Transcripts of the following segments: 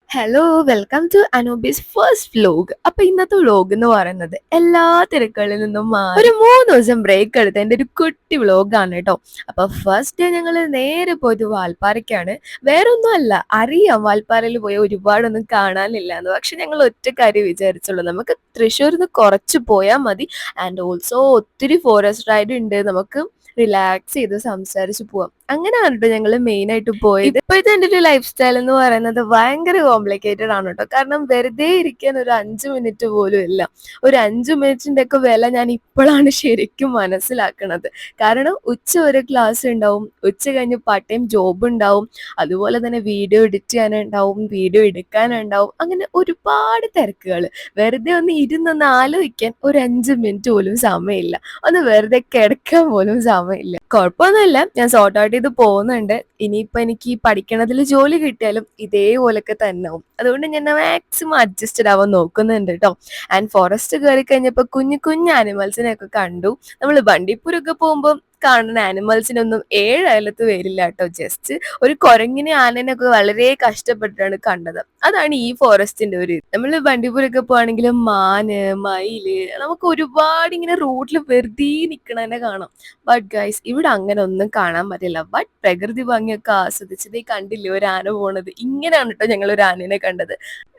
Hello welcome to Anubis first vlog. അപ്പൊ ഇന്നത്തെ vlog എന്ന് പറയുന്നത് എല്ലാ തിരക്കുകളിൽ നിന്നും മാറി ഒരു 3 ദിവസം ബ്രേക്ക് എടുത്ത എന്റെ ഒരു കുട്ടി വ്ലോഗാണ് കേട്ടോ. അപ്പൊ ഫസ്റ്റ് ഡേ ഞങ്ങൾ നേരെ പോയത് വാൽപ്പാറയ്ക്കാണ്. വേറെ ഒന്നും അല്ല, അറിയാം വാൽപ്പാറയിൽ പോയ ഒരുപാടൊന്നും കാണാനില്ല എന്ന്. പക്ഷെ ഞങ്ങൾ ഒറ്റ കാര്യം വിചാരിച്ചുള്ളൂ, നമുക്ക് തൃശ്ശൂരിൽ നിന്ന് കുറച്ച് പോയാൽ മതി. ആൻഡ് ഓൾസോ ഒത്തിരി ഫോറസ്റ്റ് റൈഡ് ഉണ്ട്, നമുക്ക് റിലാക്സ് ചെയ്ത് സംസാരിച്ച് പോവാം. അങ്ങനെയാണ് കേട്ടോ ഞങ്ങൾ മെയിൻ ആയിട്ട് പോയത്. ഇപ്പോഴത്തെ എൻ്റെ ഒരു ലൈഫ് സ്റ്റൈൽ എന്ന് പറയുന്നത് ഭയങ്കര കോംപ്ലിക്കേറ്റഡ് ആണ് കേട്ടോ. കാരണം വെറുതെ ഇരിക്കാൻ ഒരു 5 മിനിറ്റ് പോലും ഇല്ല. ഒരു 5 മിനിറ്റിന്റെ ഒക്കെ വില ഞാൻ ഇപ്പോഴാണ് ശരിക്കും മനസ്സിലാക്കണത്. കാരണം ഉച്ച വരെ ക്ലാസ് ഉണ്ടാവും, ഉച്ച കഴിഞ്ഞ് പാർട്ട് ടൈം ജോബ് ഉണ്ടാവും, അതുപോലെ തന്നെ വീഡിയോ എഡിറ്റ് ചെയ്യാനുണ്ടാവും, വീഡിയോ എടുക്കാനുണ്ടാവും, അങ്ങനെ ഒരുപാട് തിരക്കുകൾ. വെറുതെ ഒന്ന് ഇരുന്നൊന്ന് ആലോചിക്കാൻ ഒരു 5 മിനിറ്റ് പോലും സമയമില്ല, ഒന്ന് വെറുതെ കിടക്കാൻ പോലും സമയമില്ല. കുഴപ്പമൊന്നുമില്ല, ഞാൻ സോർട്ട് ഔട്ട് ചെയ്ത് പോകുന്നുണ്ട്. ഇനിയിപ്പോ എനിക്ക് പഠിക്കണതിൽ ജോലി കിട്ടിയാലും ഇതേപോലൊക്കെ തന്നെ ആവും. അതുകൊണ്ട് ഞാൻ മാക്സിമം അഡ്ജസ്റ്റഡ് ആവാൻ നോക്കുന്നുണ്ട് കേട്ടോ. ആൻഡ് ഫോറസ്റ്റ് കയറി കഴിഞ്ഞപ്പോ കുഞ്ഞു കുഞ്ഞു ആനിമൽസിനെ ഒക്കെ കണ്ടു. നമ്മൾ ബണ്ടിപ്പൂരൊക്കെ പോകുമ്പോൾ കാണുന്ന ആനിമൽസിനൊന്നും 7 അയലത്ത് വരില്ല കേട്ടോ. ജസ്റ്റ് ഒരു കുരങ്ങിനെ ആനനെ ഒക്കെ വളരെ കഷ്ടപ്പെട്ടാണ് കണ്ടത്. അതാണ് ഈ ഫോറസ്റ്റിന്റെ ഒരു നമ്മൾ ബണ്ടിപ്പൂരൊക്കെ പോവാണെങ്കിലും മാന്, മയില്, നമുക്ക് ഒരുപാട് ഇങ്ങനെ റോഡിൽ വെറുതെ നിക്കണന്നെ കാണാം. ബട്ട് ഗൈസ് ഇവിടെ അങ്ങനെ ഒന്നും കാണാൻ പറ്റില്ല. ബട്ട് പ്രകൃതി ഭംഗിയൊക്കെ ആസ്വദിച്ചത് കണ്ടില്ലേ ഒരു ആന പോണത്. ഇങ്ങനെയാണ് കേട്ടോ ഞങ്ങൾ ഒരു ആനനെ കണ്ടത്.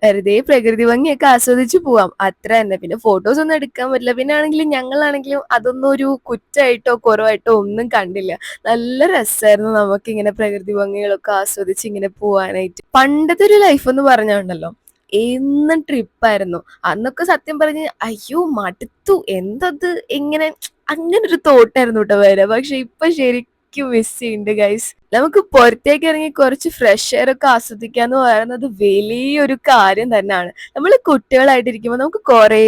വെറുതെ പ്രകൃതി ഭംഗിയൊക്കെ ആസ്വദിച്ച് പോവാം, അത്ര തന്നെ. പിന്നെ ഫോട്ടോസ് ഒന്നും എടുക്കാൻ പറ്റില്ല. പിന്നെ ആണെങ്കിലും ഞങ്ങളാണെങ്കിലും അതൊന്നും ഒരു കുറ്റായിട്ടോ കുറവായിട്ടോ ഒന്നും കണ്ടില്ല. നല്ല രസമായിരുന്നു നമുക്ക് ഇങ്ങനെ പ്രകൃതി ഭംഗികളൊക്കെ ആസ്വദിച്ച് ഇങ്ങനെ പോവാനായിട്ട്. പണ്ടത്തെ ഒരു ലൈഫ് എന്ന് പറഞ്ഞുണ്ടല്ലോ, എന്നും ട്രിപ്പായിരുന്നു. അന്നൊക്കെ സത്യം പറഞ്ഞ് അയ്യോ മടുത്തു, എന്തത് ഇങ്ങനെ, അങ്ങനെ ഒരു തോട്ടായിരുന്നു കേട്ടോ വരെ. പക്ഷെ ഇപ്പൊ ശരിക്കും മിസ് ചെയ്യുന്നുണ്ട് ഗൈസ്. നമുക്ക് പുറത്തേക്ക് ഇറങ്ങി കുറച്ച് ഫ്രഷ് എയർ ഒക്കെ ആസ്വദിക്കാന്ന് പറയുന്നത് വലിയൊരു കാര്യം തന്നെയാണ്. നമ്മൾ കുട്ടികളായിട്ടിരിക്കുമ്പോൾ നമുക്ക് കുറേ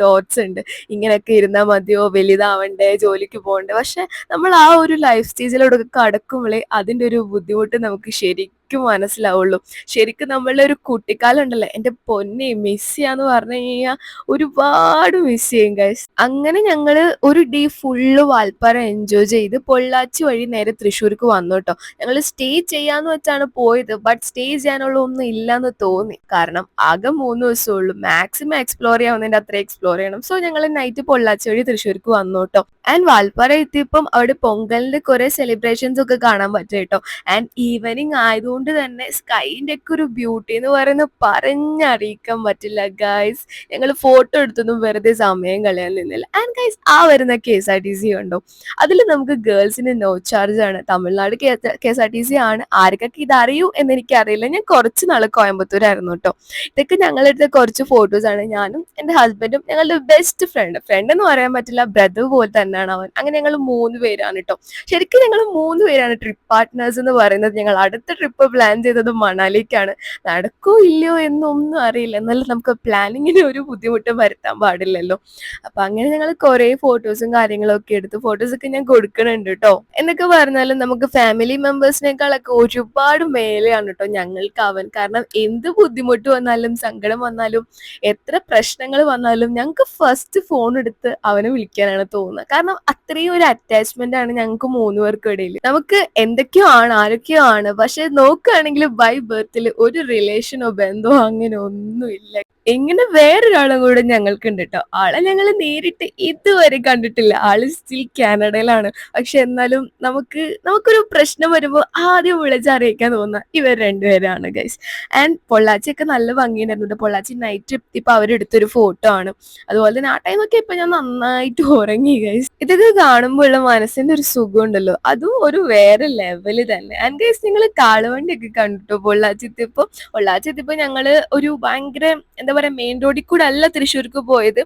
തോട്ട്സ് ഉണ്ട്, ഇങ്ങനെയൊക്കെ ഇരുന്നാൽ മതിയോ, വലുതാവണ്ടേ, ജോലിക്ക് പോകണ്ടേ. പക്ഷെ നമ്മൾ ആ ഒരു ലൈഫ് സ്റ്റേജിലൂടെ കടക്കുമ്പോഴേ അതിൻ്റെ ഒരു ബുദ്ധിമുട്ട് നമുക്ക് ശരിക്കും മനസ്സിലാവുള്ളൂ. ശരിക്കും നമ്മളുടെ ഒരു കുട്ടിക്കാലം ഉണ്ടല്ലോ, എൻ്റെ പൊന്നെ മിസ് ചെയ്യാന്ന് പറഞ്ഞു കഴിഞ്ഞാൽ ഒരുപാട് മിസ് ചെയ്യും ഗൈസ്. അങ്ങനെ ഞങ്ങള് ഒരു ഡേ ഫുള്ള് വാൽപ്പാറ എൻജോയ് ചെയ്ത് പൊള്ളാച്ചി വഴി നേരെ തൃശ്ശൂർക്ക് വന്നു കേട്ടോ. ഞങ്ങൾ സ്റ്റേ ചെയ്യാന്ന് വെച്ചാണ് പോയത്, ബട്ട് സ്റ്റേ ചെയ്യാനുള്ള ഒന്നും ഇല്ലാന്ന് തോന്നി. കാരണം ആകെ 3 ദിവസമേ ഉള്ളൂ, മാക്സിമം എക്സ്പ്ലോർ ചെയ്യാവുന്നതിന്റെ അത്ര എക്സ്പ്ലോർ ചെയ്യണം. സോ ഞങ്ങൾ നൈറ്റ് പൊള്ളാച്ചി വഴി തൃശ്ശൂർക്ക് വന്നു കേട്ടോ. ആൻഡ് വാൽപ്പാറ എത്തിയപ്പം അവിടെ പൊങ്കലിന്റെ കുറെ സെലിബ്രേഷൻസ് ഒക്കെ കാണാൻ പറ്റും കേട്ടോ. ആൻഡ് ഈവനിങ് ആയതുകൊണ്ട് തന്നെ സ്കൈന്റെ ഒക്കെ ഒരു ബ്യൂട്ടി എന്ന് പറയുന്നത് പറഞ്ഞറിയിക്കാൻ പറ്റില്ല ഗൈസ്. ഞങ്ങൾ ഫോട്ടോ എടുത്തൊന്നും വെറുതെ സമയം കളയാൻ നിന്നില്ല. ആൻഡ് ഗൈസ്, ആ വരുന്ന KSRTC ഉണ്ടോ, അതിൽ നമുക്ക് ഗേൾസിന് നോ ചാർജ് ആണ്. തമിഴ്നാട് KSRTC ആണ്. ആർക്കൊക്കെ ഇത് അറിയൂ എന്ന് എനിക്കറിയില്ല. ഞാൻ കുറച്ച് നാൾ കോയമ്പത്തൂരായിരുന്നു കേട്ടോ. ഇതൊക്കെ ഞങ്ങളെടുത്ത കുറച്ച് ഫോട്ടോസ് ആണ്. ഞാനും എൻ്റെ ഹസ്ബൻഡും ഞങ്ങളുടെ ബെസ്റ്റ് ഫ്രണ്ട് എന്ന് പറയാൻ പറ്റില്ല, ബ്രദർ പോലെ തന്നെയാണ് അവൻ. അങ്ങനെ ഞങ്ങൾ 3 പേരാണ് കേട്ടോ. ശരിക്കും ഞങ്ങൾ 3 പേരാണ് ട്രിപ്പ് പാർട്ട്നേഴ്സ് എന്ന് പറയുന്നത്. ഞങ്ങൾ അടുത്ത ട്രിപ്പ് പ്ലാൻ ചെയ്തത് മണാലിക്കാണ്. നടക്കോ ഇല്ലയോ എന്നൊന്നും അറിയില്ല, എന്നാലും നമുക്ക് പ്ലാനിങ്ങിന് ഒരു ബുദ്ധിമുട്ടും വരുത്താൻ പാടില്ലല്ലോ. അപ്പൊ അങ്ങനെ ഞങ്ങൾ കുറെ ഫോട്ടോസും കാര്യങ്ങളും ഒക്കെ എടുത്ത്, ഫോട്ടോസൊക്കെ ഞാൻ കൊടുക്കണുണ്ട് കേട്ടോ. എന്നൊക്കെ പറഞ്ഞാലും നമുക്ക് ഫാമിലി മെമ്പേഴ്സിനേക്കാളൊക്കെ ഒരുപാട് മേലെയാണ് കേട്ടോ ഞങ്ങൾക്ക് അവൻ. കാരണം എന്ത് ബുദ്ധിമുട്ട് വന്നാലും സങ്കടം വന്നാലും എത്ര പ്രശ്നങ്ങൾ വന്നാലും ഞങ്ങൾക്ക് ഫസ്റ്റ് ഫോൺ എടുത്ത് അവനെ വിളിക്കാനാണ് തോന്നുന്നത്. കാരണം അത്രയും ഒരു അറ്റാച്ച്മെന്റ് ആണ് ഞങ്ങൾക്ക് 3 പേർക്കും ഇടയിൽ. നമുക്ക് എന്തൊക്കെയോ ആണ്, ആരൊക്കെയോ ആണ്, പക്ഷെ നോക്കുകയാണെങ്കിൽ ബൈ ബർത്തിൽ ഒരു റിലേഷനോ ബന്ധമോ അങ്ങനെ ഒന്നുമില്ല. ഇങ്ങനെ വേറൊരാളും കൂടെ ഞങ്ങൾക്കുണ്ട് കേട്ടോ. ആളെ ഞങ്ങൾ നേരിട്ട് ഇതുവരെ കണ്ടിട്ടില്ല, ആള് സ്റ്റിൽ കാനഡയിലാണ്. പക്ഷെ എന്നാലും നമുക്കൊരു പ്രശ്നം വരുമ്പോൾ ആദ്യം വിളിച്ചറിയിക്കാൻ തോന്നുന്ന ഇവർ 2 പേരാണ് ഗൈസ്. ആൻഡ് പൊള്ളാച്ചിയൊക്കെ നല്ല ഭംഗിയുണ്ടായിരുന്നു. പൊള്ളാച്ചി നൈറ്റ് ഇപ്പൊ അവരെടുത്തൊരു ഫോട്ടോ ആണ്. അതുപോലെ തന്നെ ആ ടൈമൊക്കെ ഇപ്പൊ ഞാൻ നന്നായിട്ട് ഉറങ്ങി ഗൈസ്. ഇതൊക്കെ കാണുമ്പോൾ ഉള്ള മനസ്സിന്റെ ഒരു സുഖം ഉണ്ടല്ലോ, അതും ഒരു വേറെ ലെവല് തന്നെ. ആൻഡ് ഗൈസ്, നിങ്ങൾ കാളുവണ്ടിയൊക്കെ കണ്ടിട്ടോ പൊള്ളാച്ചി എത്തിയപ്പോ ഞങ്ങള് ഒരു ഭയങ്കര എന്താ പറയാ, മെയിൻ റോഡിൽ കൂടെ അല്ല തൃശ്ശൂർക്ക് പോയത്.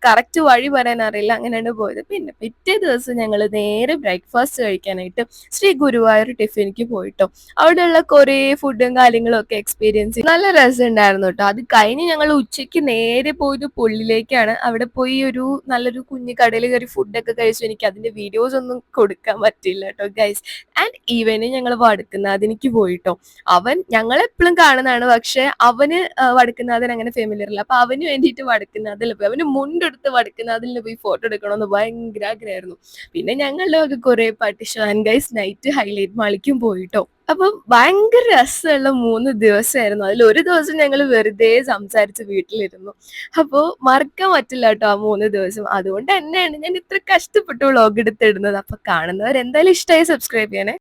കറക്റ്റ് വഴി പറയാൻ അറിയില്ല, അങ്ങനെയാണ് പോയത്. പിന്നെ പിറ്റേ ദിവസം ഞങ്ങൾ നേരെ ബ്രേക്ക്ഫാസ്റ്റ് കഴിക്കാനായിട്ട് ശ്രീ ഗുരുവായൂർ ടിഫിനിക്ക് പോയിട്ടോ. അവിടെയുള്ള കുറേ ഫുഡും കാര്യങ്ങളും ഒക്കെ എക്സ്പീരിയൻസ് നല്ല രസം ഉണ്ടായിരുന്നു കേട്ടോ. അത് കഴിഞ്ഞ് ഞങ്ങൾ ഉച്ചയ്ക്ക് നേരെ പോയത് പുള്ളിലേക്കാണ്. അവിടെ പോയി ഒരു നല്ലൊരു കുഞ്ഞു കടയിൽ കയറി ഫുഡൊക്കെ കഴിച്ചു. എനിക്ക് അതിന്റെ വീഡിയോസ് ഒന്നും കൊടുക്കാൻ പറ്റില്ല കേട്ടോ ഗൈസ്. ആൻഡ് ഈവനിങ് ഞങ്ങൾ വടക്കുന്നാഥിനിക്ക് പോയിട്ടോ. അവൻ ഞങ്ങളെപ്പോഴും കാണുന്നതാണ്, പക്ഷെ അവന് വടക്കുന്നാഥൻ അങ്ങനെ മിററിൽ. അപ്പൊ അവന് വേണ്ടിയിട്ട് വടക്കുന്നാഥിൽ പോയി. അവന് മുണ്ടെടുത്ത് വടക്കുന്നാഥിൽ പോയി ഫോട്ടോ എടുക്കണമെന്ന് ഭയങ്കര ആഗ്രഹമായിരുന്നു. പിന്നെ ഞങ്ങളുടെ ഒക്കെ കുറെ പാട്ട് ഷാൻ ഗൈസ് നൈറ്റ് ഹൈലൈറ്റ് മാളിക്കും പോയിട്ടോ. അപ്പം ഭയങ്കര രസമുള്ള 3 ദിവസമായിരുന്നു. അതിലൊരു ദിവസം ഞങ്ങള് വെറുതെ സംസാരിച്ച് വീട്ടിലിരുന്നു. അപ്പൊ മറക്കാൻ പറ്റില്ല ട്ടോ ആ 3 ദിവസം. അതുകൊണ്ട് തന്നെയാണ് ഞാൻ ഇത്ര കഷ്ടപ്പെട്ട് വ്ലോഗ് എടുത്തിടുന്നത്. അപ്പൊ കാണുന്നവർ എന്തായാലും ഇഷ്ടമായി സബ്സ്ക്രൈബ് ചെയ്യണേ.